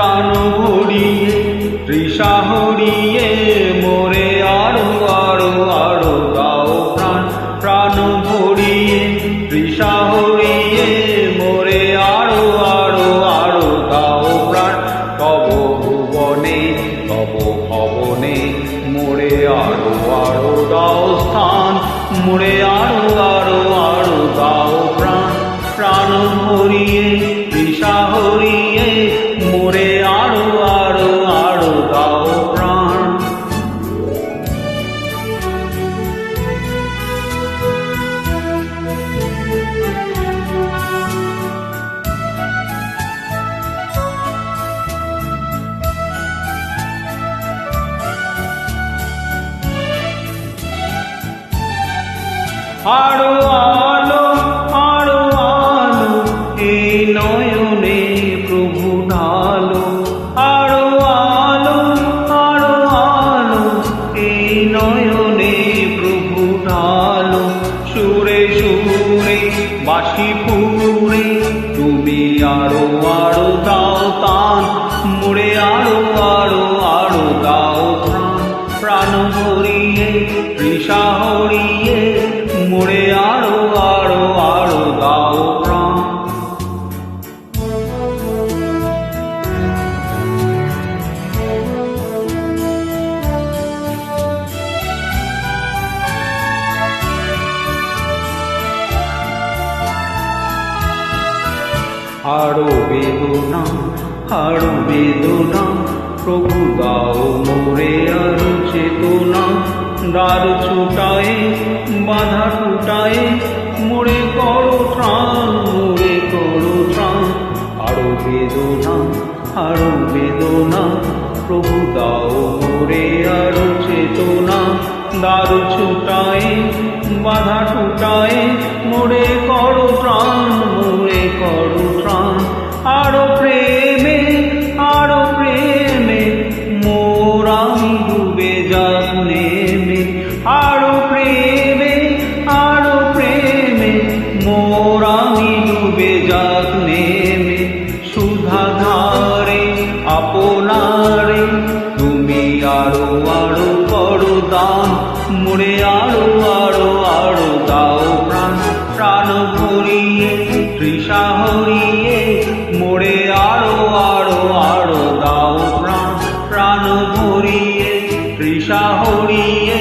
প্রাণ ভরিয়ে তৃষা হরিয়ে মোরে আরো আরো আরো দাও প্রাণ প্রাণ ভরিয়ে তৃষা হরিয়ে মোরে আরো আরো আরো দাও প্রাণ তব ভুবনে তব ভবনে মোরে আরো আরো দাও স্থান মোরে আরো আরো আরো দাও প্রাণ প্রাণ ভরিয়ে তৃষা হরিয়ে মোরে আরো আরো আরো দাও প্রাণ। আরো আলো আরো আলো এই নয়নে প্রভু ঢালো আরো আলো আরো আলো এই নয়নে প্রভু ঢালো সুরে সুরে বাঁশি পুরে তুমি আরো আরো দাও তান মোরে আরো আরো আরো দাও প্রাণ প্রাণ ভরিয়ে তৃষা হরিয়ে মোরে আরো আরো আরো দাও প্রাণ। আরো বেদনা প্রভু দাও মোরে আরো চেতনা দ্বার ছুটায়ে বাধা টুটায়ে মোরে করো ত্রাণ মোরে করো ত্রাণ আরো বেদনা প্রভু দাও মোরে আরো চেতনা দ্বার ছুটায়ে বাধা টুটায়ে মোরে করো ত্রাণ মোরে করো ত্রাণ আরো প্রেমে মোর আমি ডুবে যাব নেমে আরো প্রেমে মোর আমি ডুবে যাব নেমে সুধা ধারে আপনারে তুমি আরো আরো করো দান মোরে আরো আরো আরো দাও প্রাণ প্রাণ ভরিয়ে তৃষা হরিয়ে মোরে আরো আরো আরো দাও প্রাণ প্রাণ ভরিয়ে তৃষা হরিয়ে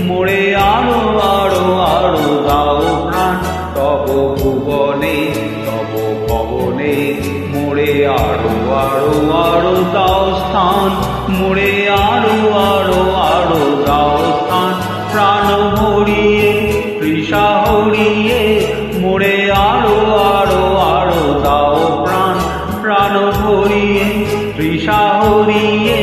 মোরে আরো আরো আরো দাও প্রাণ তব ভুবনে তব ভবনে মোরে আরো আরো আরো দাও স্থান মোরে আরো আরো আরো দাও স্থান প্রাণ ভরিয়ে তৃষা হরিয়ে মোরে আরো আরো আরো দাও প্রাণ প্রাণ ভরিয়ে তৃষা হরিয়ে